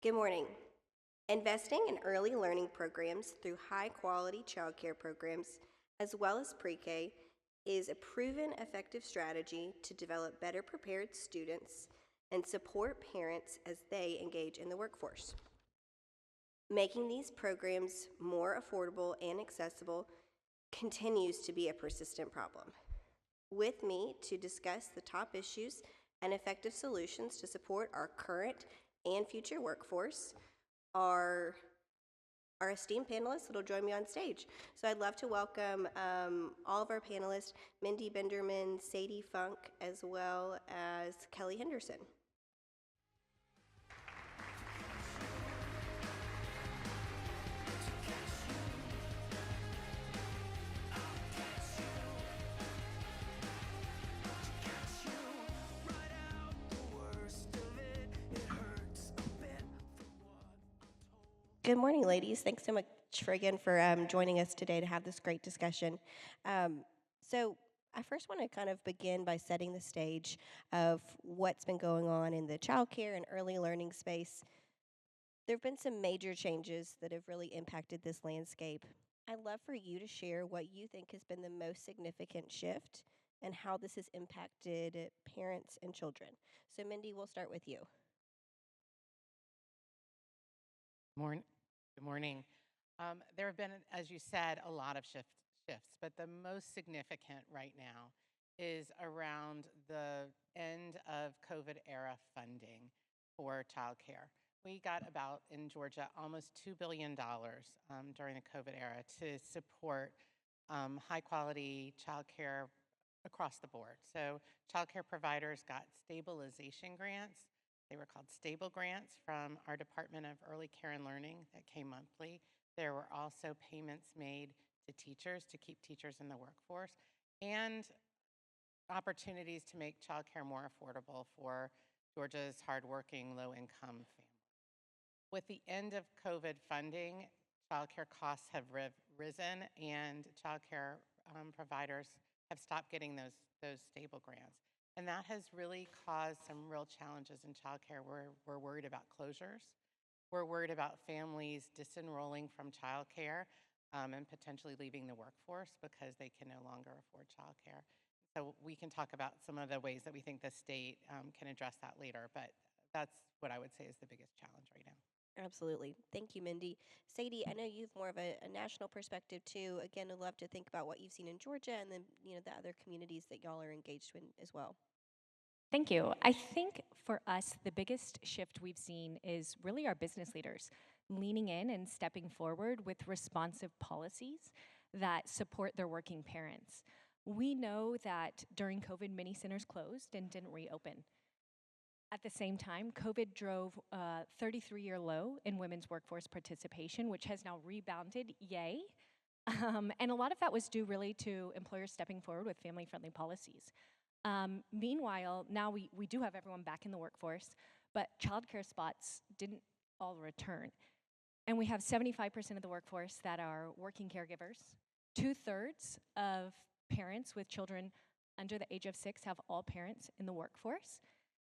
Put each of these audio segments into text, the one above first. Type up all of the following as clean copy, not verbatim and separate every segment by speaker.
Speaker 1: Good morning. Investing in early learning programs through high-quality childcare programs, as well as pre-K, is a proven effective strategy to develop better prepared students and support parents as they engage in the workforce. Making these programs more affordable and accessible continues to be a persistent problem. With me to discuss the top issues and effective solutions to support our current and future workforce are our esteemed panelists that will join me on stage. So I'd love to welcome all of our panelists, Mindy Benderman, Sadie Funk, as well as Kelly Henderson. Good morning, ladies. Thanks so much for joining us today to have this great discussion. So I first want to kind of begin by setting the stage of what's been going on in the childcare and early learning space. There have been some major changes that have really impacted this landscape. I'd love for you to share what you think has been the most significant shift and how this has impacted parents and children. So Mindy, we'll start with you.
Speaker 2: Good morning. There have been, as you said, a lot of shifts, but the most significant right now is around the end of COVID era funding for childcare. We got about, in Georgia, almost $2 billion during the COVID era to support high quality childcare across the board. So childcare providers got stabilization grants. They were called stable grants from our Department of Early Care and Learning that came monthly. There were also payments made to teachers to keep teachers in the workforce and opportunities to make childcare more affordable for Georgia's hardworking, low-income families. With the end of COVID funding, childcare costs have risen, and childcare providers have stopped getting those stable grants. And that has really caused some real challenges in childcare. We're worried about closures. We're worried about families disenrolling from childcare and potentially leaving the workforce because they can no longer afford childcare. So we can talk about some of the ways that we think the state can address that later, but that's what I would say is the biggest challenge right now.
Speaker 1: Absolutely. Thank you, Mindy. Sadie, I know you've more of a national perspective too. Again, I'd love to think about what you've seen in Georgia and then, the other communities that y'all are engaged in as well.
Speaker 3: Thank you. I think for us, the biggest shift we've seen is really our business leaders leaning in and stepping forward with responsive policies that support their working parents. We know that during COVID, many centers closed and didn't reopen. At the same time, COVID drove a 33-year low in women's workforce participation, which has now rebounded, yay. And a lot of that was due really to employers stepping forward with family-friendly policies. Meanwhile, now we do have everyone back in the workforce, but childcare spots didn't all return. And we have 75% of the workforce that are working caregivers. 2/3 of parents with children under the age of 6 have all parents in the workforce.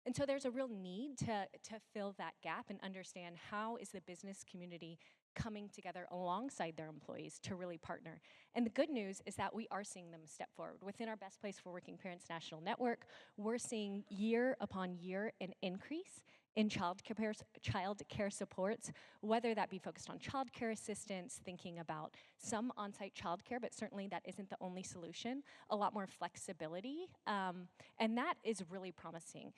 Speaker 3: And so there's a real need to fill that gap and understand how is the business community coming together alongside their employees to really partner. And the good news is that we are seeing them step forward. Within our Best Place for Working Parents National Network, we're seeing year upon year an increase in child care supports, whether that be focused on child care assistance, thinking about some on-site child care, but certainly that isn't the only solution, a lot more flexibility, and that is really promising.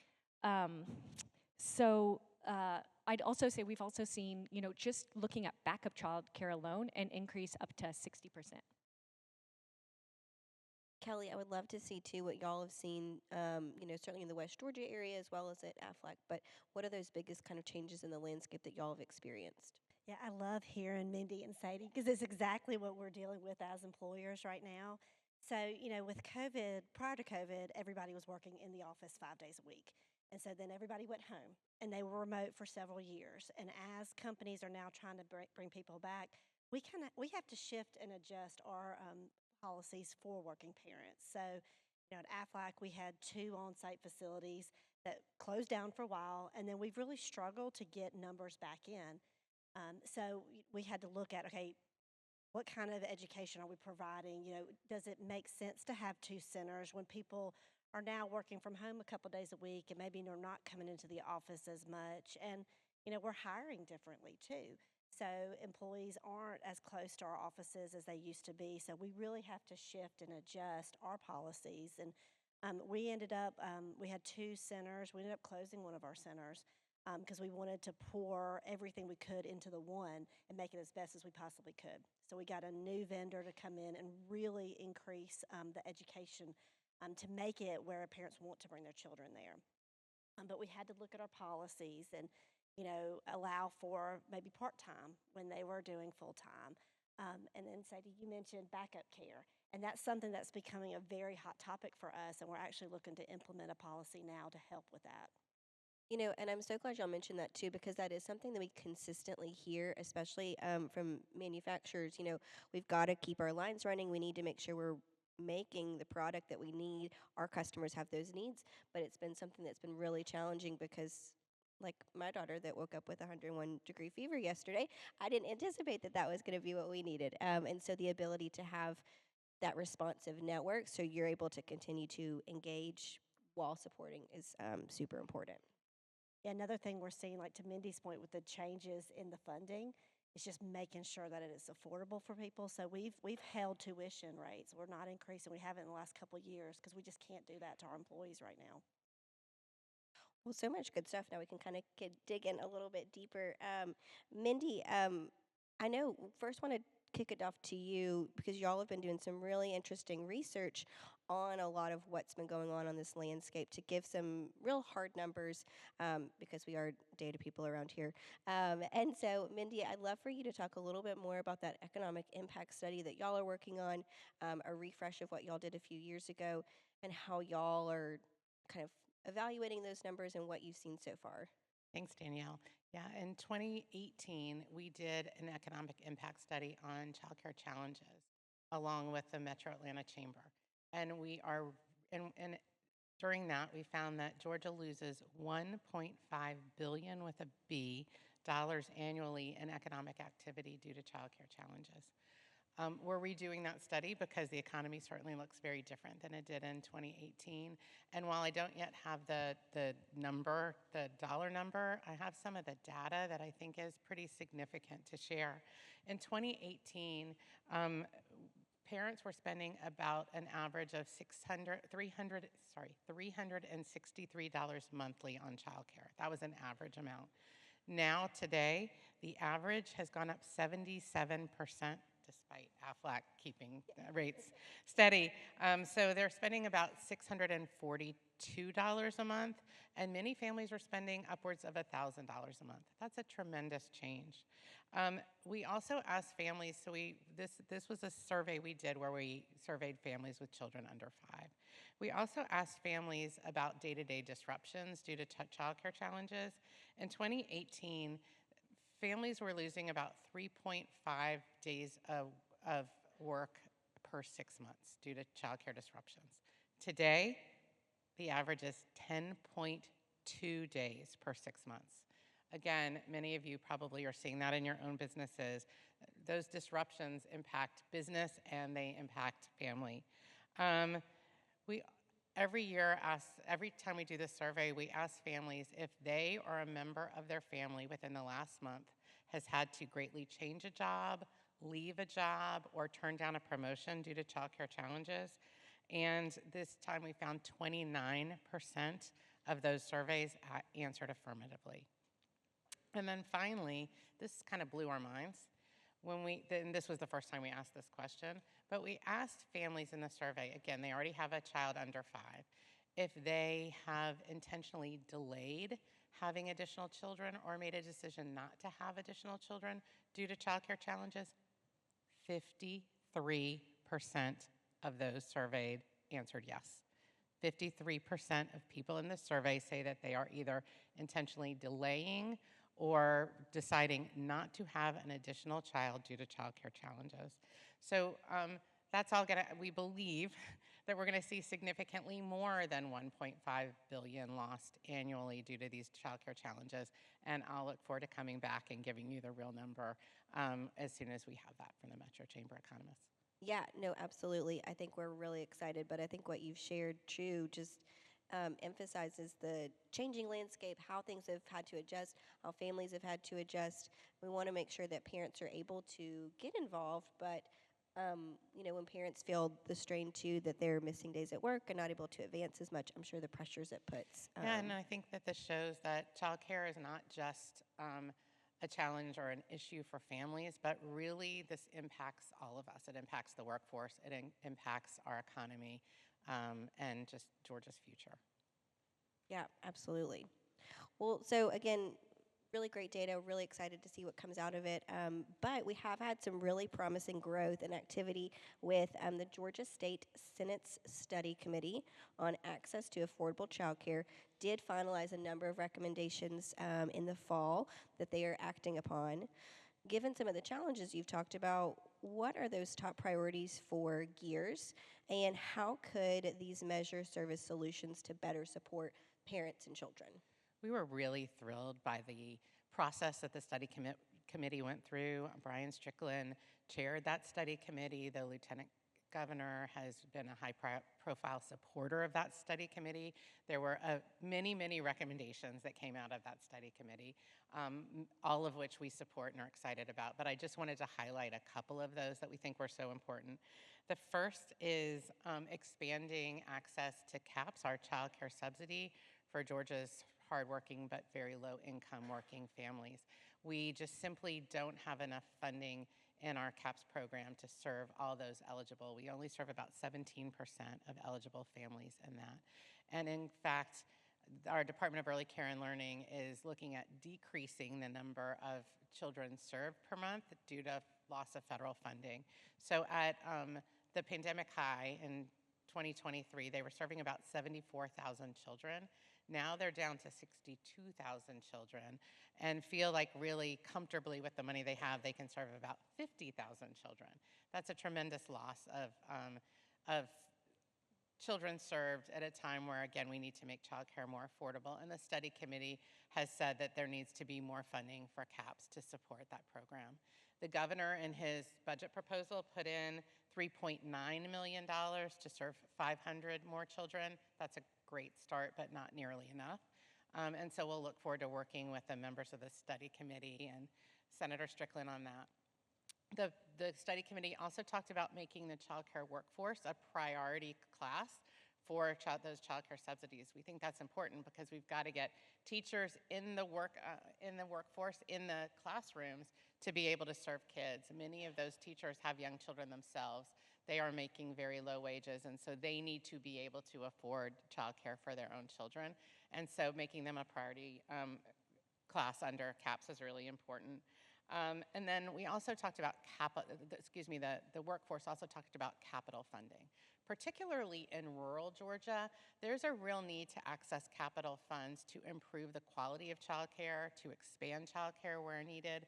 Speaker 3: I'd also say we've also seen, just looking at backup child care alone, an increase up to 60%.
Speaker 1: Kelly, I would love to see too what y'all have seen, certainly in the West Georgia area as well as at Aflac, but what are those biggest kind of changes in the landscape that y'all have experienced?
Speaker 4: Yeah, I love hearing Mindy and Sadie because it's exactly what we're dealing with as employers right now. So, with COVID, prior to COVID, everybody was working in the office 5 days a week. And so then everybody went home and they were remote for several years. And as companies are now trying to bring people back, we have to shift and adjust our policies for working parents. So, at Aflac, we had 2 on-site facilities that closed down for a while, and then we've really struggled to get numbers back in. So we had to look at, okay, what kind of education are we providing? Does it make sense to have two centers when people are now working from home a couple days a week and maybe they're not coming into the office as much? And, we're hiring differently too. So employees aren't as close to our offices as they used to be. So we really have to shift and adjust our policies. And we ended up, we had two centers. We ended up closing one of our centers because we wanted to pour everything we could into the one and make it as best as we possibly could. So we got a new vendor to come in and really increase the education to make it where parents want to bring their children there. But we had to look at our policies and, allow for maybe part-time when they were doing full-time. And then Sadie, you mentioned backup care. And that's something that's becoming a very hot topic for us. And we're actually looking to implement a policy now to help with that.
Speaker 1: And I'm so glad y'all mentioned that too, because that is something that we consistently hear, especially from manufacturers. We've got to keep our lines running. We need to make sure we're making the product that we need. Our customers have those needs, but it's been something that's been really challenging because, like my daughter that woke up with 101-degree fever yesterday, I didn't anticipate that that was going to be what we needed. And so the ability to have that responsive network so you're able to continue to engage while supporting is super important.
Speaker 4: Yeah, another thing we're seeing, like to Mindy's point with the changes in the funding, is just making sure that it is affordable for people. So we've held tuition rates. We're not increasing. We haven't in the last couple of years because we just can't do that to our employees right now.
Speaker 1: Well, so much good stuff. Now we can kind of dig in a little bit deeper. Mindy, I know first want to kick it off to you because y'all have been doing some really interesting research on a lot of what's been going on this landscape to give some real hard numbers because we are data people around here. And so, Mindy, I'd love for you to talk a little bit more about that economic impact study that y'all are working on, a refresh of what y'all did a few years ago, and how y'all are kind of evaluating those numbers and what you've seen so far.
Speaker 2: Thanks, Danielle. Yeah, in 2018, we did an economic impact study on childcare challenges along with the Metro Atlanta Chamber. And and during that, we found that Georgia loses 1.5 billion with a B dollars annually in economic activity due to childcare challenges. We're redoing that study because the economy certainly looks very different than it did in 2018. And while I don't yet have the number, the dollar number, I have some of the data that I think is pretty significant to share. In 2018, parents were spending about an average of $363 monthly on childcare. That was an average amount. Now, today, the average has gone up 77%, despite AFLAC keeping rates steady. So they're spending about $642 a month, and many families are spending upwards of $1,000 a month. That's a tremendous change. We also asked families, so this was a survey we did where we surveyed families with children under 5. We also asked families about day-to-day disruptions due to childcare challenges. In 2018, families were losing about 3.5 days of work per 6 months due to childcare disruptions. Today, the average is 10.2 days per 6 months. Again, many of you probably are seeing that in your own businesses. Those disruptions impact business and they impact family. Every time we do this survey, we ask families if they or a member of their family within the last month has had to greatly change a job, leave a job, or turn down a promotion due to childcare challenges. And this time we found 29% of those surveys answered affirmatively. And then finally, this kind of blew our minds. And this was the first time we asked this question, but we asked families in the survey, again, they already have a child under 5, if they have intentionally delayed having additional children or made a decision not to have additional children due to childcare challenges. 53% of those surveyed answered yes. 53% of people in this survey say that they are either intentionally delaying or deciding not to have an additional child due to childcare challenges. So that's all we believe that we're going to see significantly more than 1.5 billion lost annually due to these childcare challenges. And I'll look forward to coming back and giving you the real number as soon as we have that from the Metro Chamber economists.
Speaker 1: Yeah, no, absolutely. I think we're really excited, but I think what you've shared too just emphasizes the changing landscape, how things have had to adjust, how families have had to adjust. We want to make sure that parents are able to get involved, but when parents feel the strain too, that they're missing days at work and not able to advance as much, I'm sure the pressures it puts.
Speaker 2: Yeah, and I think that this shows that childcare is not just a challenge or an issue for families, but really this impacts all of us. It impacts the workforce, it impacts our economy, and just Georgia's future.
Speaker 1: Yeah, absolutely. Well, so again, really great data. Really excited to see what comes out of it. But we have had some really promising growth and activity with the Georgia State Senate's Study Committee on Access to Affordable Childcare. Did finalize a number of recommendations in the fall that they are acting upon. Given some of the challenges you've talked about, what are those top priorities for GEARS, and how could these measures serve as solutions to better support parents and children?
Speaker 2: We were really thrilled by the process that the study committee went through. Brian Strickland chaired that study committee. The lieutenant governor has been a high-profile supporter of that study committee. There were many recommendations that came out of that study committee, all of which we support and are excited about. But I just wanted to highlight a couple of those that we think were so important. The first is expanding access to CAPS, our child care subsidy, for Georgia's hardworking but very low income working families. We just simply don't have enough funding in our CAPS program to serve all those eligible. We only serve about 17% of eligible families in that. And in fact, our Department of Early Care and Learning is looking at decreasing the number of children served per month due to loss of federal funding. So at the pandemic high in 2023, they were serving about 74,000 children. Now they're down to 62,000 children and feel like really comfortably with the money they have, they can serve about 50,000 children. That's a tremendous loss of children served at a time where, again, we need to make childcare more affordable. And the study committee has said that there needs to be more funding for CAPS to support that program. The governor, in his budget proposal, put in $3.9 million to serve 500 more children. That's a great start, but not nearly enough. And so we'll look forward to working with the members of the study committee and Senator Strickland on that. The study committee also talked about making the child care workforce a priority class for those child care subsidies. We think that's important because we've got to get teachers in the workforce, in the classrooms, to be able to serve kids. Many of those teachers have young children themselves. They are making very low wages, and so they need to be able to afford child care for their own children. And so making them a priority class under CAPS is really important. And then we also talked about the workforce also talked about capital funding. Particularly in rural Georgia, there's a real need to access capital funds to improve the quality of childcare, to expand childcare where needed.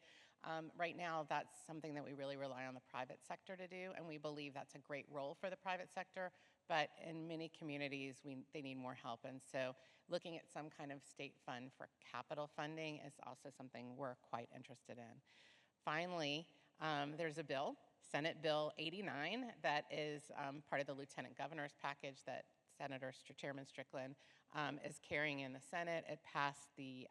Speaker 2: Right now, that's something that we really rely on the private sector to do, and we believe that's a great role for the private sector, but in many communities, they need more help. And so looking at some kind of state fund for capital funding is also something we're quite interested in. Finally, there's a bill, Senate Bill 89, that is part of the Lieutenant Governor's package that Chairman Strickland is carrying in the Senate. It passed the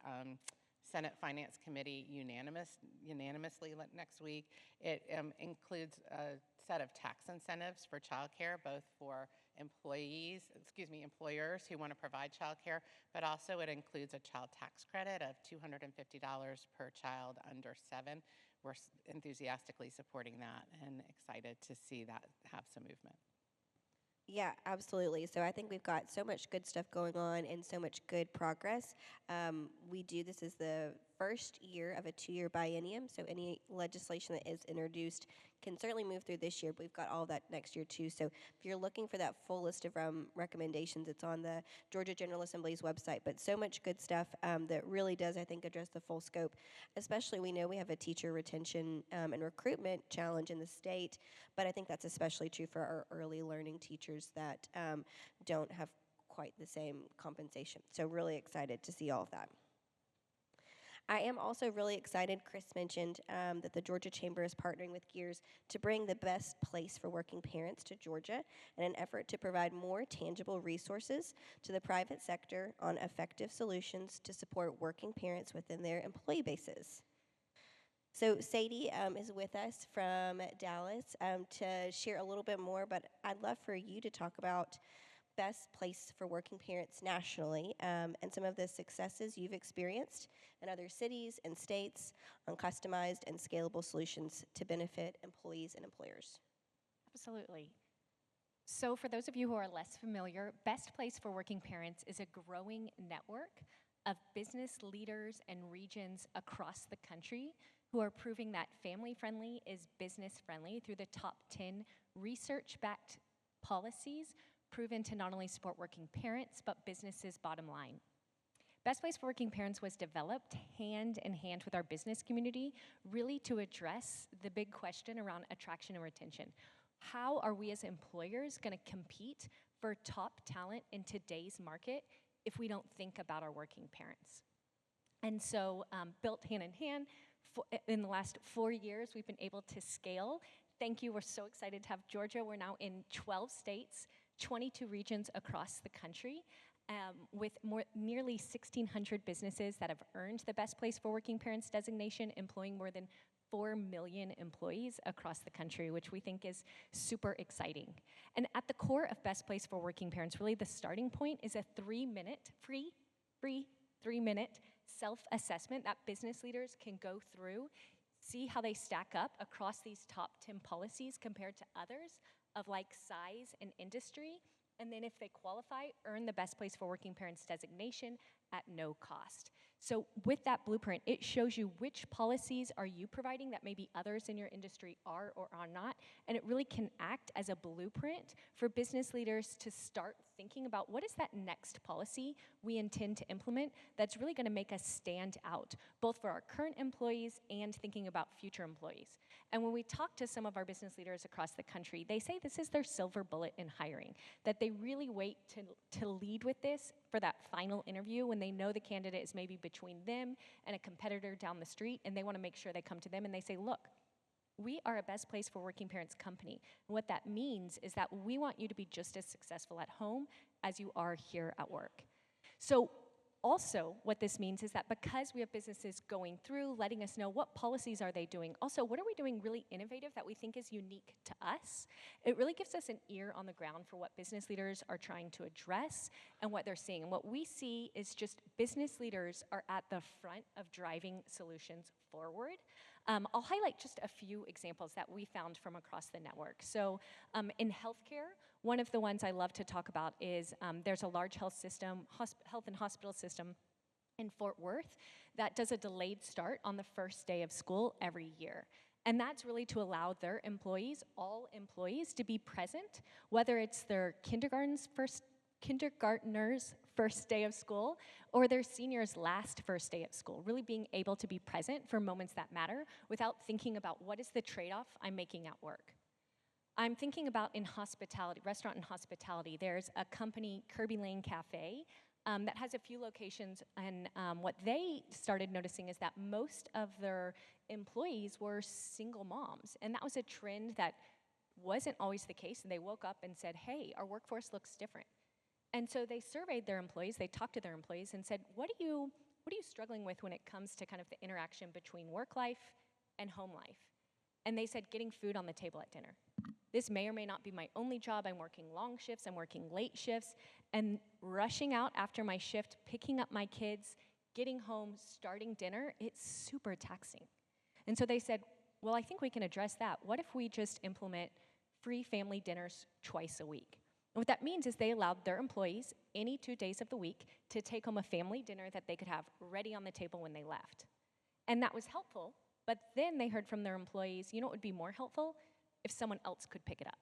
Speaker 2: Senate Finance Committee unanimously next week. It includes a set of tax incentives for childcare, both for employers who want to provide childcare, but also it includes a child tax credit of $250 per child under 7. We're enthusiastically supporting that and excited to see that have some movement.
Speaker 1: Yeah, absolutely. So I think we've got so much good stuff going on and so much good progress. This is the first year of a 2-year biennium, so any legislation that is introduced can certainly move through this year, but we've got all of that next year too. So if you're looking for that full list of recommendations, it's on the Georgia General Assembly's website. But so much good stuff that really does, I think, address the full scope. Especially, we know we have a teacher retention and recruitment challenge in the state, but I think that's especially true for our early learning teachers that don't have quite the same compensation. So really excited to see all of that. I am also really excited, Chris mentioned that the Georgia Chamber is partnering with Gears to bring the best place for working parents to Georgia in an effort to provide more tangible resources to the private sector on effective solutions to support working parents within their employee bases. So Sadie is with us from Dallas to share a little bit more, but I'd love for you to talk about best place for working parents nationally and some of the successes you've experienced in other cities and states on customized and scalable solutions to benefit employees and employers.
Speaker 3: Absolutely. So for those of you who are less familiar, Best Place for Working Parents is a growing network of business leaders and regions across the country who are proving that family-friendly is business-friendly through the top 10 research-backed policies proven to not only support working parents, but businesses' bottom line. Best Place for Working Parents was developed hand in hand with our business community, really to address the big question around attraction and retention. How are we as employers going to compete for top talent in today's market if we don't think about our working parents? And so, built hand in hand, in the last 4 years, we've been able to scale. Thank you, we're so excited to have Georgia. We're now in 12 states, 22 regions across the country, with nearly 1,600 businesses that have earned the Best Place for Working Parents designation, employing more than 4 million employees across the country, which we think is super exciting. And at the core of Best Place for Working Parents, really the starting point is a 3-minute, free 3-minute self-assessment that business leaders can go through, see how they stack up across these top 10 policies compared to others of like size and industry, and then if they qualify, earn the Best Place for Working Parents designation at no cost. So with that blueprint, it shows you which policies are you providing that maybe others in your industry are or are not, and it really can act as a blueprint for business leaders to start thinking about what is that next policy we intend to implement that's really gonna make us stand out, both for our current employees and thinking about future employees. And when we talk to some of our business leaders across the country, they say this is their silver bullet in hiring, that they really wait to lead with this for that final interview when they know the candidate is maybe between them and a competitor down the street, and they wanna make sure they come to them and they say, look, we are a Best Place for Working Parents company. And what that means is that we want you to be just as successful at home as you are here at work. So also, what this means is that because we have businesses going through, letting us know what policies are they doing, also what are we doing really innovative that we think is unique to us, it really gives us an ear on the ground for what business leaders are trying to address and what they're seeing. And what we see is just business leaders are at the front of driving solutions forward. I'll highlight just a few examples that we found from across the network. So in healthcare, one of the ones I love to talk about is there's a large health and hospital system in Fort Worth that does a delayed start on the first day of school every year. And that's really to allow their employees, all employees, to be present, whether it's their kindergartner's first day of school or their senior's last first day at school, really being able to be present for moments that matter without thinking about what is the trade-off I'm making at work. I'm thinking about in hospitality, restaurant and hospitality, there's a company, Kirby Lane Cafe, that has a few locations, and what they started noticing is that most of their employees were single moms, and that was a trend that wasn't always the case, and they woke up and said, hey, our workforce looks different. And so they surveyed their employees, they talked to their employees and said, what are you struggling with when it comes to kind of the interaction between work life and home life? And they said, getting food on the table at dinner. This may or may not be my only job. I'm working long shifts, I'm working late shifts, and rushing out after my shift, picking up my kids, getting home, starting dinner, it's super taxing. And so they said, well, I think we can address that. What if we just implement free family dinners twice a week? And what that means is they allowed their employees any 2 days of the week to take home a family dinner that they could have ready on the table when they left. And that was helpful, but then they heard from their employees, you know what would be more helpful? If someone else could pick it up.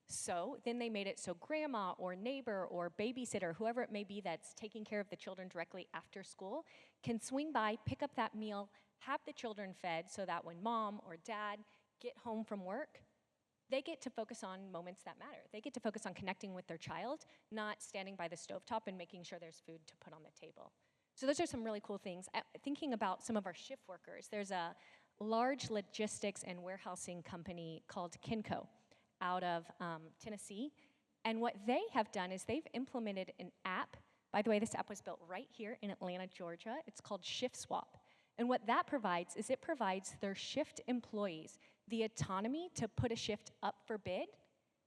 Speaker 3: So then they made it so grandma or neighbor or babysitter, whoever it may be that's taking care of the children directly after school, can swing by, pick up that meal, have the children fed so that when mom or dad get home from work, they get to focus on moments that matter. They get to focus on connecting with their child, not standing by the stovetop and making sure there's food to put on the table. So those are some really cool things. Thinking about some of our shift workers, there's a large logistics and warehousing company called Kinco out of Tennessee. And what they have done is they've implemented an app. By the way, this app was built right here in Atlanta, Georgia. It's called Shift Swap. And what that provides is it provides their shift employees the autonomy to put a shift up for bid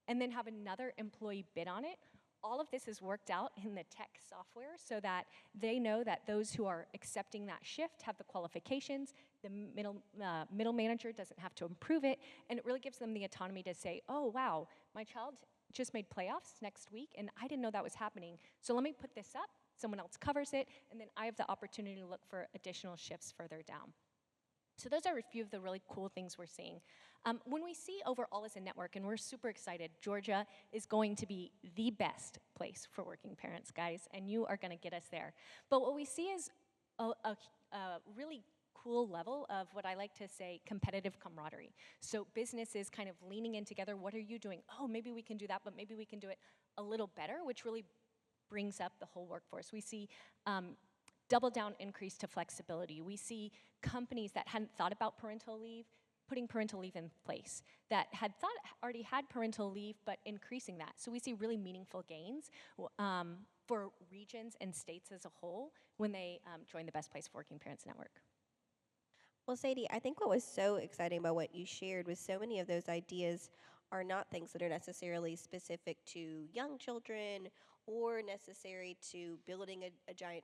Speaker 3: and then have another employee bid on it. All of this is worked out in the tech software so that they know that those who are accepting that shift have the qualifications, the middle manager doesn't have to approve it, and it really gives them the autonomy to say, oh, wow, my child just made playoffs next week, and I didn't know that was happening, so let me put this up, someone else covers it, and then I have the opportunity to look for additional shifts further down. So those are a few of the really cool things we're seeing. When we see overall as a network, and we're super excited, Georgia is going to be the best place for working parents, guys, and you are gonna get us there. But what we see is a really cool level of what I like to say competitive camaraderie. So businesses kind of leaning in together, what are you doing? Oh, maybe we can do that, but maybe we can do it a little better, which really brings up the whole workforce. We see double down increase to flexibility. We see companies that hadn't thought about parental leave, putting parental leave in place, that had thought already had parental leave, but increasing that. So we see really meaningful gains for regions and states as a whole when they join the Best Place for Working Parents Network.
Speaker 1: Well, Sadie, I think what was so exciting about what you shared was so many of those ideas are not things that are necessarily specific to young children or necessary to building a giant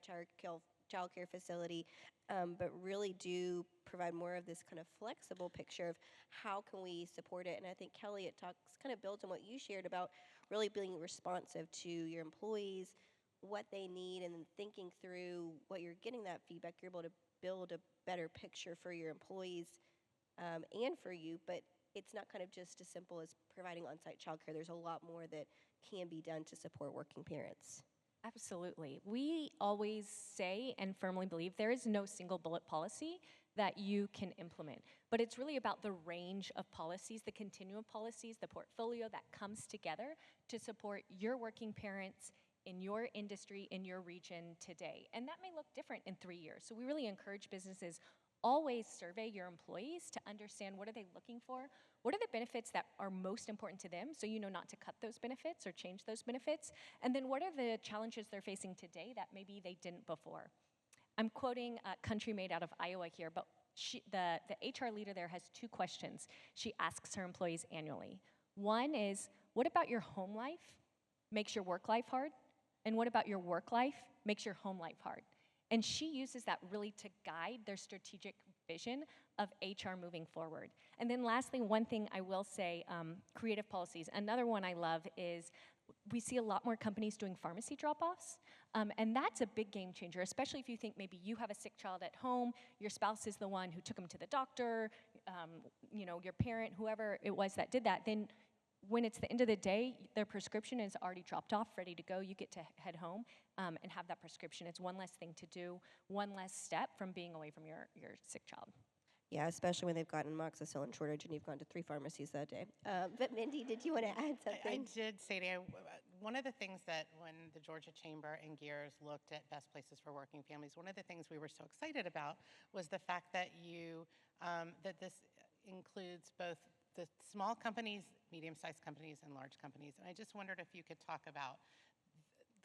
Speaker 1: childcare facility, but really do provide more of this kind of flexible picture of how can we support it. And I think, Kelly, it kind of builds on what you shared about really being responsive to your employees, what they need, and then thinking through what you're getting that feedback, you're able to build a better picture for your employees and for you. But it's not kind of just as simple as providing on-site childcare. There's a lot more that can be done to support working parents.
Speaker 3: Absolutely. We always say and firmly believe there is no single bullet policy that you can implement, but it's really about the range of policies, the continuum of policies, the portfolio that comes together to support your working parents in your industry, in your region today. And that may look different in 3 years. So we really encourage businesses always survey your employees to understand what are they looking for, what are the benefits that are most important to them so you know not to cut those benefits or change those benefits, and then what are the challenges they're facing today that maybe they didn't before. I'm quoting a country made out of Iowa here, but the HR leader there has 2 questions she asks her employees annually. One is, what about your home life makes your work life hard? And what about your work life makes your home life hard? And she uses that really to guide their strategic vision of HR moving forward. And then lastly, one thing I will say, creative policies. Another one I love is we see a lot more companies doing pharmacy drop-offs, and that's a big game changer, especially if you think maybe you have a sick child at home, your spouse is the one who took them to the doctor, you know, your parent, whoever it was that did that, then when it's the end of the day, their prescription is already dropped off, ready to go. You get to head home and have that prescription. It's one less thing to do, one less step from being away from your sick child.
Speaker 1: Yeah, especially when they've gotten amoxicillin shortage and you've gone to 3 pharmacies that day. But Mindy, did you want to add something?
Speaker 2: I did, Sadie. One of the things that when the Georgia Chamber and Gears looked at best places for working families, one of the things we were so excited about was the fact that that this includes both the small companies, medium-sized companies, and large companies. And I just wondered if you could talk about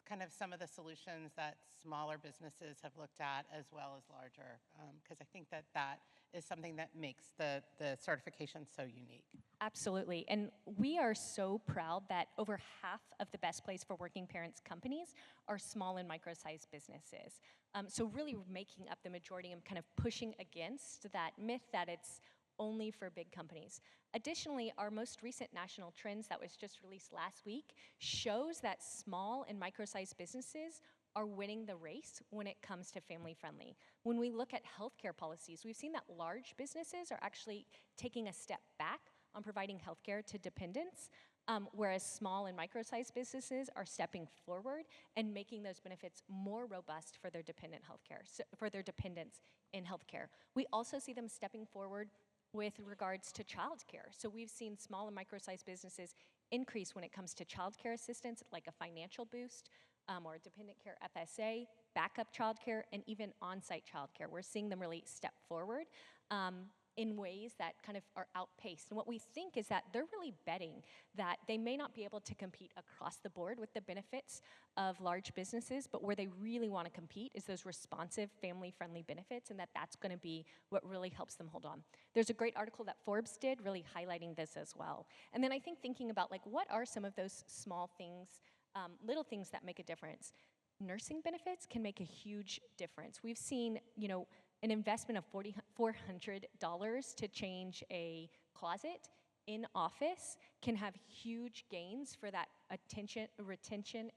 Speaker 2: kind of some of the solutions that smaller businesses have looked at as well as larger, because I think that that is something that makes the certification so unique.
Speaker 3: Absolutely, and we are so proud that over half of the Best Place for Working Parents companies are small and micro-sized businesses. So really making up the majority and kind of pushing against that myth that it's only for big companies. Additionally, our most recent national trends that was just released last week shows that small and micro-sized businesses are winning the race when it comes to family friendly. When we look at healthcare policies, we've seen that large businesses are actually taking a step back on providing healthcare to dependents, whereas small and micro-sized businesses are stepping forward and making those benefits more robust for their dependent healthcare, so for their dependents in healthcare. We also see them stepping forward with regards to childcare. So we've seen small and micro-sized businesses increase when it comes to childcare assistance, like a financial boost, or a dependent care FSA, backup childcare, and even on-site childcare. We're seeing them really step forward in ways that kind of are outpaced. And what we think is that they're really betting that they may not be able to compete across the board with the benefits of large businesses, but where they really want to compete is those responsive, family-friendly benefits, and that's going to be what really helps them hold on. There's a great article that Forbes did really highlighting this as well. And then I think thinking about like what are some of those small things, little things that make a difference. Nursing benefits can make a huge difference. We've seen, an investment of $400 to change a closet in office can have huge gains for that retention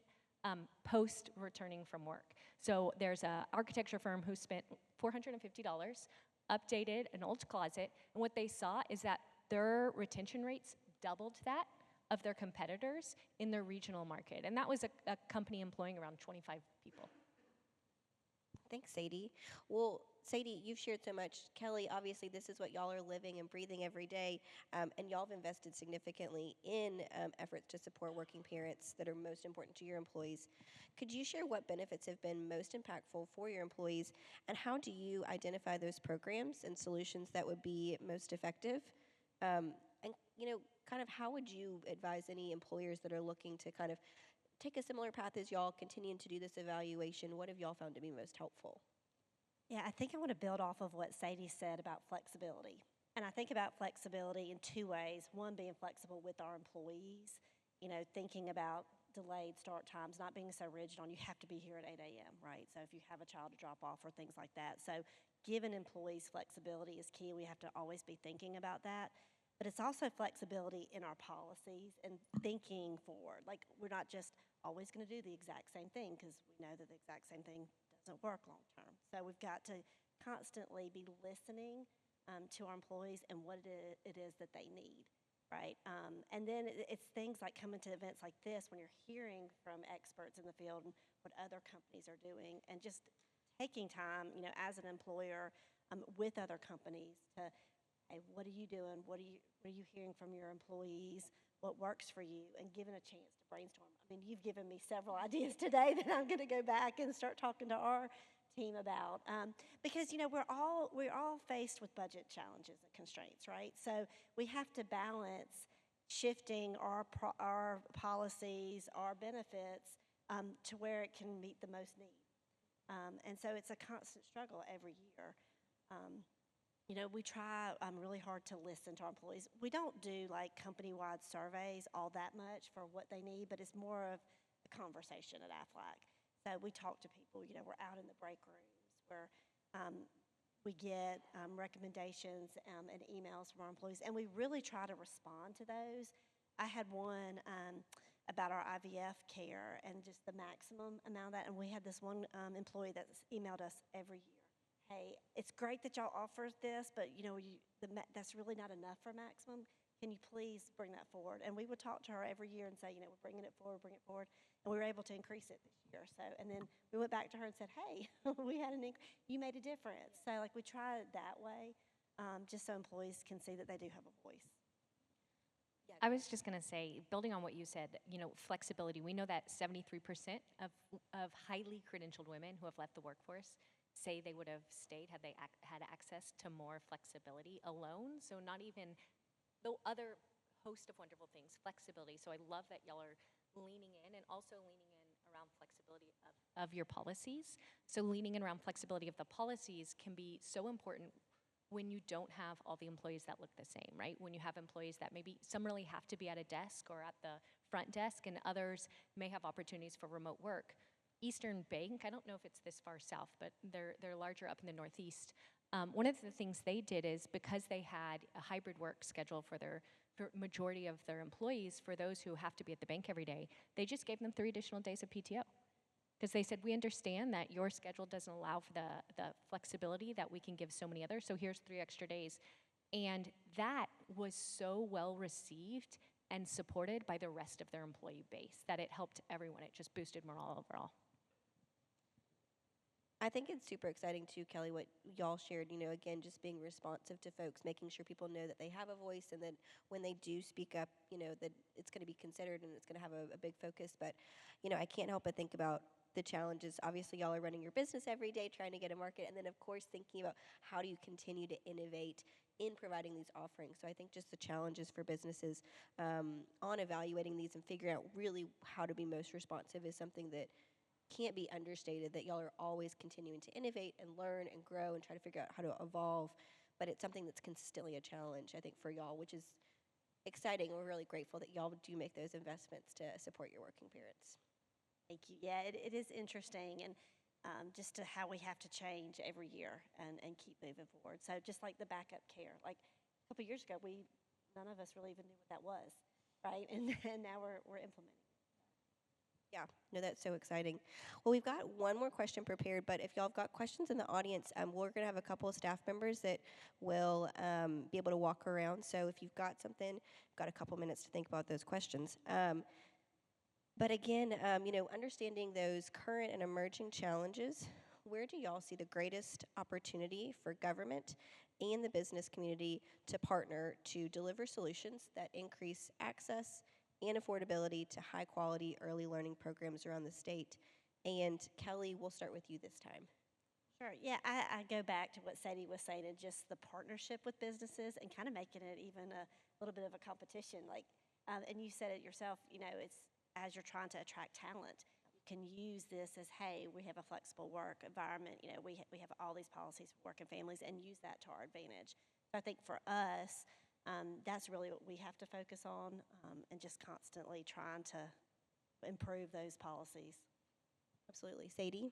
Speaker 3: post returning from work. So there's an architecture firm who spent $450, updated an old closet, and what they saw is that their retention rates doubled that of their competitors in their regional market. And that was a company employing around 25 people.
Speaker 1: Thanks, Sadie. Well, Sadie, you've shared so much. Kelly, obviously, this is what y'all are living and breathing every day, and y'all have invested significantly in efforts to support working parents that are most important to your employees. Could you share what benefits have been most impactful for your employees, and how do you identify those programs and solutions that would be most effective? And, kind of how would you advise any employers that are looking to kind of take a similar path as y'all, continuing to do this evaluation? What have y'all found to be most helpful?
Speaker 4: Yeah, I think I want to build off of what Sadie said about flexibility. And I think about flexibility in two ways. One, being flexible with our employees, thinking about delayed start times, not being so rigid on you have to be here at 8 a.m., right? So if you have a child to drop off or things like that. So giving employees flexibility is key. We have to always be thinking about that. But it's also flexibility in our policies and thinking forward. Like, we're not just always going to do the exact same thing because we know that the exact same thing doesn't work long term. So we've got to constantly be listening to our employees and what it is that they need, right? And then it's things like coming to events like this when you're hearing from experts in the field and what other companies are doing, and just taking time, as an employer with other companies to, hey, what are you doing? What are you hearing from your employees? What works for you? And given a chance to brainstorm. I mean, you've given me several ideas today that I'm going to go back and start talking to our team about, because we're all faced with budget challenges and constraints, right? So we have to balance shifting our policies, our benefits to where it can meet the most need, and so it's a constant struggle every year. We try really hard to listen to our employees. We don't do like company-wide surveys all that much for what they need, but it's more of a conversation at Aflac. So we talk to people, we're out in the break rooms where we get recommendations and emails from our employees, and we really try to respond to those. I had one about our IVF care and just the maximum amount of that, and we had this one employee that's emailed us every year. Hey, it's great that y'all offer this, but that's really not enough for maximum. Can you please bring that forward? And we would talk to her every year and say, we're bringing it forward, and we were able to increase it this year. So, and then we went back to her and said, hey, we had you made a difference. So, we try it that way, just so employees can see that they do have a voice.
Speaker 3: I was just going to say, building on what you said, flexibility. We know that 73% of highly credentialed women who have left the workforce say they would have stayed had they had access to more flexibility alone. So not even, though other host of wonderful things, flexibility. So I love that y'all are leaning in, and also leaning in around flexibility of your policies. So leaning in around flexibility of the policies can be so important when you don't have all the employees that look the same, right? When you have employees that maybe some really have to be at a desk or at the front desk, and others may have opportunities for remote work. Eastern Bank, I don't know if it's this far south, but they're larger up in the Northeast. One of the things they did is, because they had a hybrid work schedule for majority of their employees, for those who have to be at the bank every day, they just gave them 3 additional days of PTO. Because they said, we understand that your schedule doesn't allow for the flexibility that we can give so many others, so here's 3 extra days. And that was so well received and supported by the rest of their employee base that it helped everyone. It just boosted morale overall.
Speaker 1: I think it's super exciting too, Kelly, what y'all shared, again, just being responsive to folks, making sure people know that they have a voice and that when they do speak up, that it's going to be considered and it's going to have a big focus. But, I can't help but think about the challenges. Obviously, y'all are running your business every day, trying to get a market, and then, of course, thinking about how do you continue to innovate in providing these offerings. So I think just the challenges for businesses on evaluating these and figuring out really how to be most responsive is something that can't be understated, that y'all are always continuing to innovate and learn and grow and try to figure out how to evolve. But it's something that's consistently a challenge, I think, for y'all, which is exciting. We're really grateful that y'all do make those investments to support your working parents.
Speaker 4: Thank you. Yeah, it is interesting, and just to how we have to change every year and keep moving forward. So just like the backup care, like a couple years ago, none of us really even knew what that was, right? And now we're implementing.
Speaker 1: Yeah, no, that's so exciting. Well, we've got one more question prepared, but if y'all have got questions in the audience, we're going to have a couple of staff members that will be able to walk around. So if you've got something, got a couple minutes to think about those questions. But again, understanding those current and emerging challenges, where do y'all see the greatest opportunity for government and the business community to partner to deliver solutions that increase access and affordability to high quality early learning programs around the state? And Kelly, we'll start with you this time.
Speaker 4: Sure. Yeah, I go back to what Sadie was saying, and just the partnership with businesses and kind of making it even a little bit of a competition. Like, and you said it yourself, it's as you're trying to attract talent, you can use this as, hey, we have a flexible work environment. We have all these policies for work and families, and use that to our advantage. So I think for us, that's really what we have to focus on, and just constantly trying to improve those policies.
Speaker 1: Absolutely. Sadie?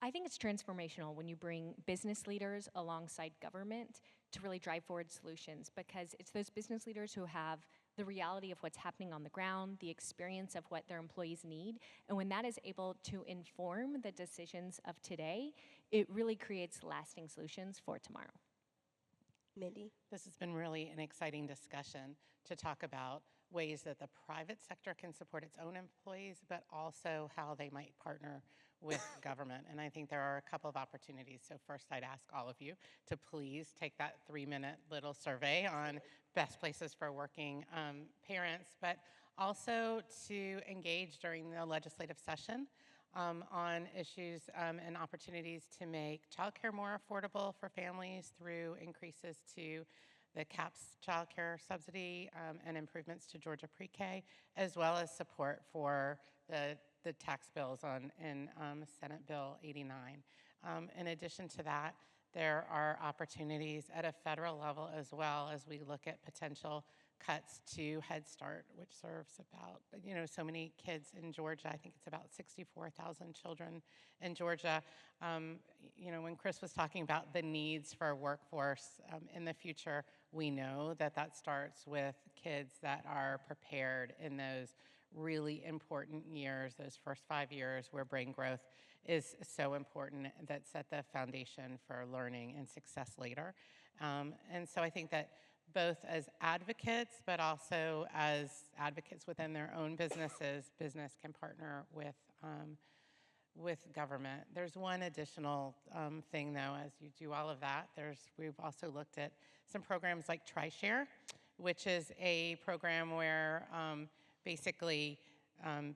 Speaker 3: I think it's transformational when you bring business leaders alongside government to really drive forward solutions, because it's those business leaders who have the reality of what's happening on the ground, the experience of what their employees need, and when that is able to inform the decisions of today, it really creates lasting solutions for tomorrow.
Speaker 1: Mindy?
Speaker 2: This has been really an exciting discussion to talk about ways that the private sector can support its own employees, but also how they might partner with government. And I think there are a couple of opportunities. So first, I'd ask all of you to please take that 3-minute little survey on best places for working parents, but also to engage during the legislative session on issues and opportunities to make childcare more affordable for families through increases to the CAPS childcare subsidy and improvements to Georgia pre-K, as well as support for the tax bills in Senate Bill 89. In addition to that, there are opportunities at a federal level as well as we look at potential cuts to Head Start, which serves about, so many kids in Georgia. I think it's about 64,000 children in Georgia. When Chris was talking about the needs for a workforce in the future, we know that starts with kids that are prepared in those really important years, those first 5 years where brain growth is so important, that set the foundation for learning and success later. And so I think that both as advocates, but also as advocates within their own businesses, business can partner with government. There's one additional thing, though, as you do all of that. We've also looked at some programs like TriShare, which is a program where basically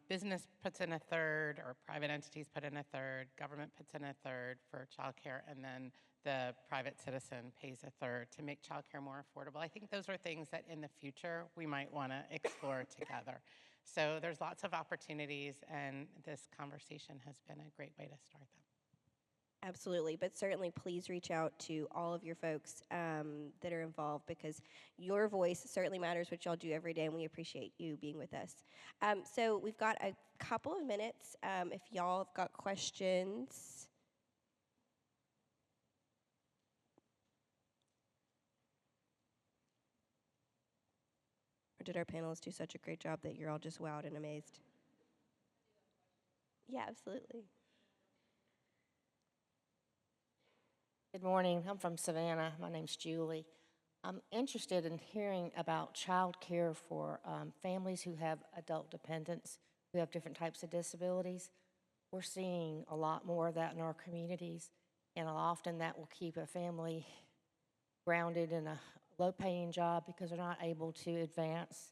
Speaker 2: business puts in a third, or private entities put in a third, government puts in a third for childcare, and then the private citizen pays a third to make childcare more affordable. I think those are things that in the future we might want to explore together. So there's lots of opportunities, and this conversation has been a great way to start them.
Speaker 1: Absolutely, but certainly please reach out to all of your folks that are involved, because your voice certainly matters, which y'all do every day, and we appreciate you being with us. So we've got a couple of minutes if y'all have got questions. Or did our panelists do such a great job that you're all just wowed and amazed? Yeah, absolutely.
Speaker 5: Good morning. I'm from Savannah. My name's Julie. I'm interested in hearing about child care for families who have adult dependents who have different types of disabilities. We're seeing a lot more of that in our communities, and often that will keep a family grounded in a low-paying job because they're not able to advance.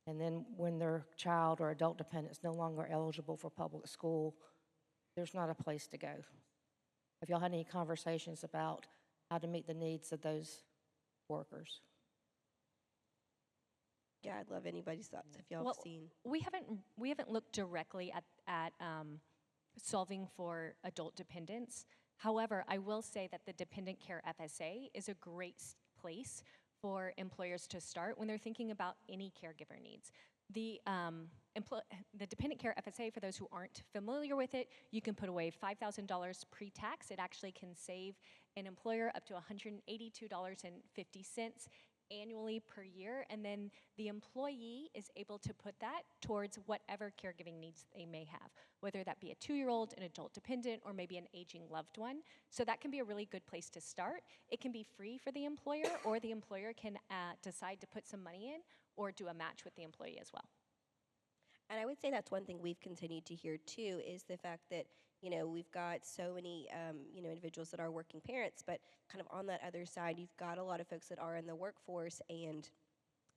Speaker 5: And then when their child or adult dependent is no longer eligible for public school, there's not a place to go. Have y'all had any conversations about how to meet the needs of those workers?
Speaker 1: Yeah, I'd love anybody's thoughts if y'all have
Speaker 3: Well,
Speaker 1: seen.
Speaker 3: we haven't looked directly at solving for adult dependents. However, I will say that the Dependent Care FSA is a great place for employers to start when they're thinking about any caregiver needs. The, the Dependent Care FSA, for those who aren't familiar with it, you can put away $5,000 pre-tax. It actually can save an employer up to $182.50 annually per year, and then the employee is able to put that towards whatever caregiving needs they may have, whether that be a 2-year-old, an adult dependent, or maybe an aging loved one. So that can be a really good place to start. It can be free for the employer, or the employer can decide to put some money in or do a match with the employee as well.
Speaker 1: And I would say that's one thing we've continued to hear too is the fact that, we've got so many, individuals that are working parents, but kind of on that other side, you've got a lot of folks that are in the workforce and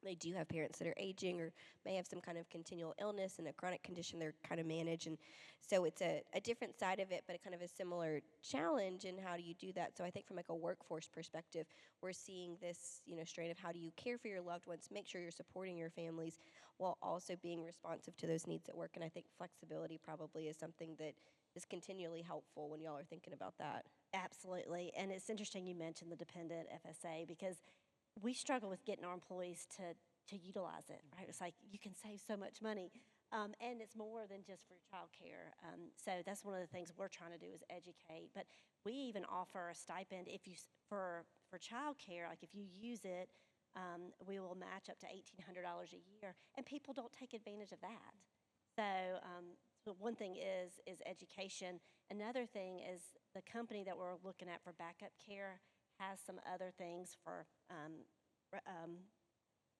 Speaker 1: they do have parents that are aging or may have some kind of continual illness and a chronic condition they're kind of manage. And so it's a different side of it, but a kind of a similar challenge in how do you do that. So I think from like a workforce perspective, we're seeing this, strain of how do you care for your loved ones, make sure you're supporting your families while also being responsive to those needs at work. And I think flexibility probably is something that is continually helpful when y'all are thinking about that.
Speaker 4: Absolutely. And it's interesting you mentioned the dependent FSA because we struggle with getting our employees to utilize it, right? It's like you can save so much money. And it's more than just for child care. So that's one of the things we're trying to do is educate. But we even offer a stipend if you for child care, like if you use it, we will match up to $1,800 a year, and people don't take advantage of that. So one thing is education. Another thing is the company that we're looking at for backup care has some other things for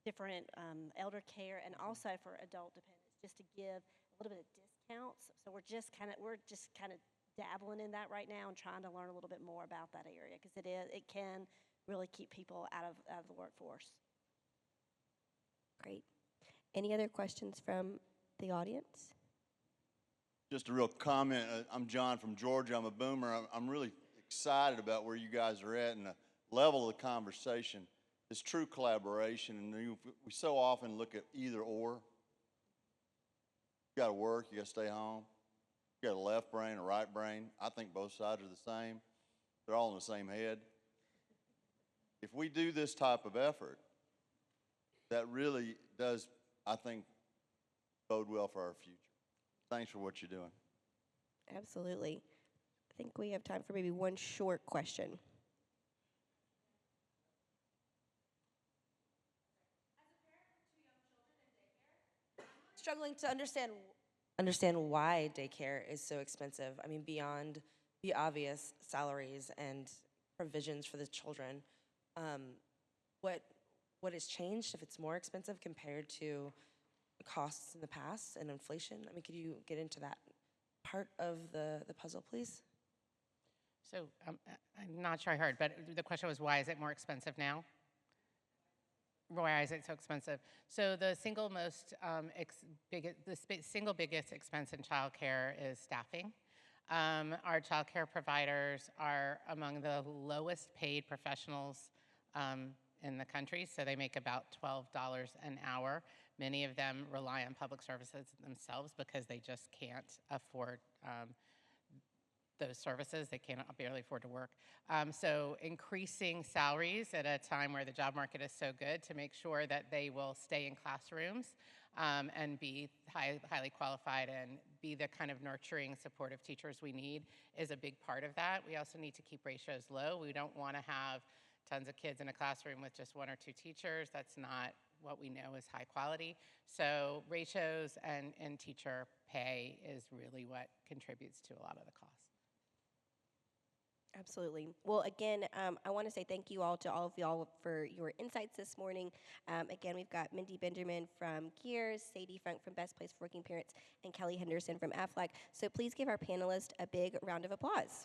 Speaker 4: different elder care and also for adult dependents, just to give a little bit of discounts. So we're just kind of dabbling in that right now and trying to learn a little bit more about that area because it can really keep people out of the workforce.
Speaker 1: Great. Any other questions from the audience?
Speaker 6: Just a real comment. I'm John from Georgia. I'm a boomer. I'm really excited about where you guys are at and the level of the conversation. It's true collaboration, and we so often look at either or. You got to work, you got to stay home. You got a left brain, a right brain. I think both sides are the same. They're all in the same head. If we do this type of effort, that really does, I think, bode well for our future. Thanks for what you're doing.
Speaker 1: Absolutely. I think we have time for maybe one short question.
Speaker 7: Struggling to understand why daycare is so expensive. I mean, beyond the obvious salaries and provisions for the children, what has changed if it's more expensive compared to costs in the past and inflation? I mean, could you get into that part of the puzzle, please?
Speaker 2: So I'm not sure I heard, but the question was, why is it more expensive now? Why is it so expensive? So the single single biggest expense in childcare is staffing. Our childcare providers are among the lowest paid professionals in the country, so they make about $12 an hour. Many of them rely on public services themselves because they just can't afford those services. They cannot barely afford to work. So increasing salaries at a time where the job market is so good to make sure that they will stay in classrooms and be highly qualified and be the kind of nurturing, supportive teachers we need is a big part of that. We also need to keep ratios low. We don't want to have tons of kids in a classroom with just one or two teachers. That's not what we know is high quality. So ratios and teacher pay is really what contributes to a lot of the cost.
Speaker 1: Absolutely. Well, again, I want to say thank you all to all of y'all for your insights this morning. Again, we've got Mindy Benjamin from Gears, Sadie Funk from Best Place for Working Parents, and Kelly Henderson from AFLAC. So please give our panelists a big round of applause.